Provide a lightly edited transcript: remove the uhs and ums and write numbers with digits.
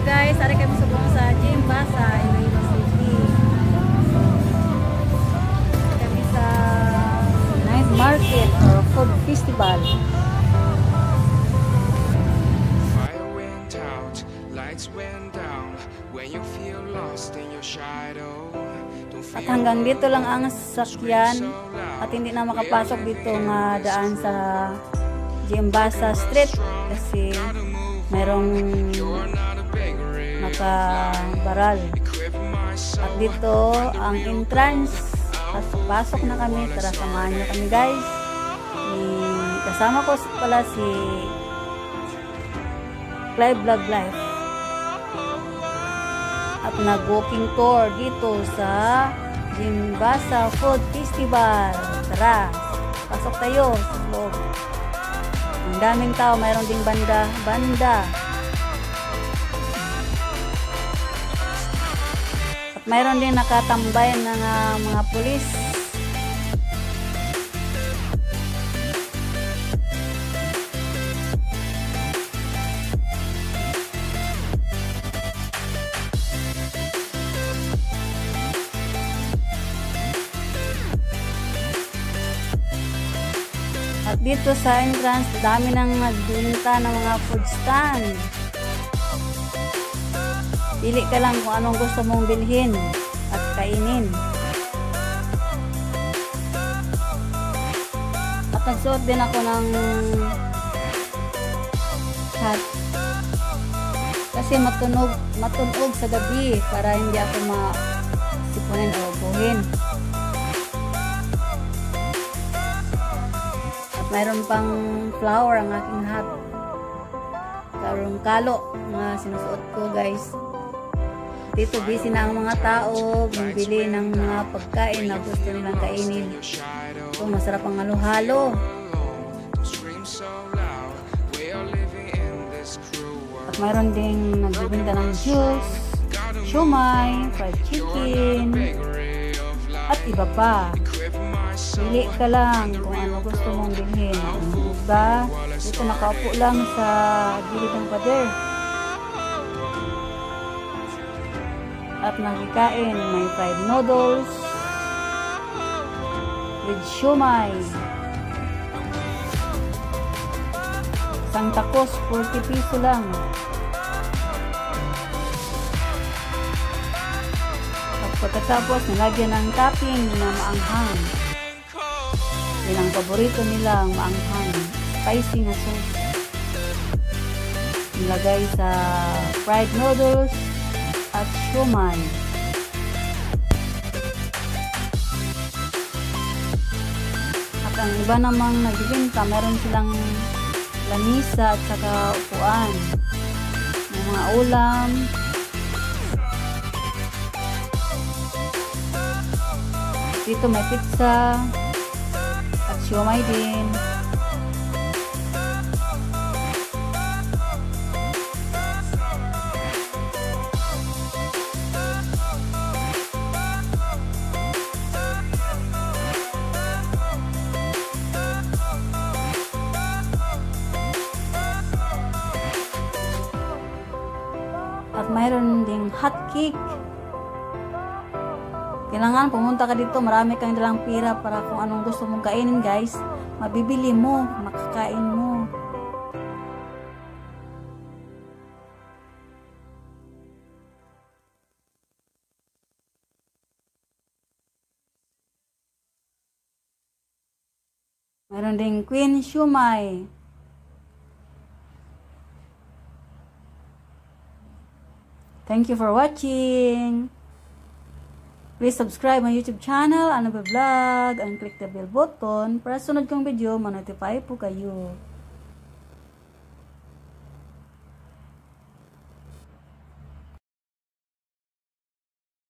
guys, ari kami subong sa Jimbasa, Iloilo City. Kami sa night market or food festival. Fire went out, lights went down. When you feel lost in your shadow. At hanggang dito lang ang sasakyan at hindi na makapasok dito nga daan sa Jimbasa Street kasi mayroong nakabaral. At dito ang entrance. Pasok na kami. Tara, samahan nyo kami guys. Kasama ko pala si Clay Vlog Life. At nag-walking tour dito sa Jimbasa Food Festival. Tara, pasok tayo sa loob. Ang daming tao, mayroon ding banda. At mayroon din nakatambay ng mga pulis. At dito sa entrance, dami nang nagbinta ng mga food stand. Pili ka lang kung anong gusto mong bilhin at kainin. At nagsuot din ako ng hat. Kasi matunog sa gabi para hindi ako masipunin o buhin. Mayroon pang flower ang aking hat. Karong kalo na sinusuot ko guys. Dito busy na ang mga tao. Bumili ng mga pagkain na gusto nilang kainin. So masarap ang halo-halo. At mayroon ding nagbibinta ng juice, siomai, fried chicken, at iba pa. Pili ka lang kung ano gusto mong bilhin. Diba? Dito nakaupo lang sa gilid ng pader. At nakikain. May fried noodles with siomai. Isang tacos, 40 piso lang. At pagkatapos, nilagyan ng topping na maanghang. Yan ang paborito nila, ang maanghang, spicy na sauce. Nilagay sa fried noodles at siomai. At ang iba namang nagbibinta, meron silang lamisa at saka upuan. May mga ulam. Dito may pizza. Siomai din. At mayroon ding hot cake. Kailangan pumunta ka dito, marami kang dalang pira para kung anong gusto mong kainin guys, mabibili mo, makakain mo. Mayroon ding queen siomai. Thank you for watching. Please subscribe my YouTube channel, Ano Ba Vlog, and click the bell button para sunod kong video, ma-notify po kayo.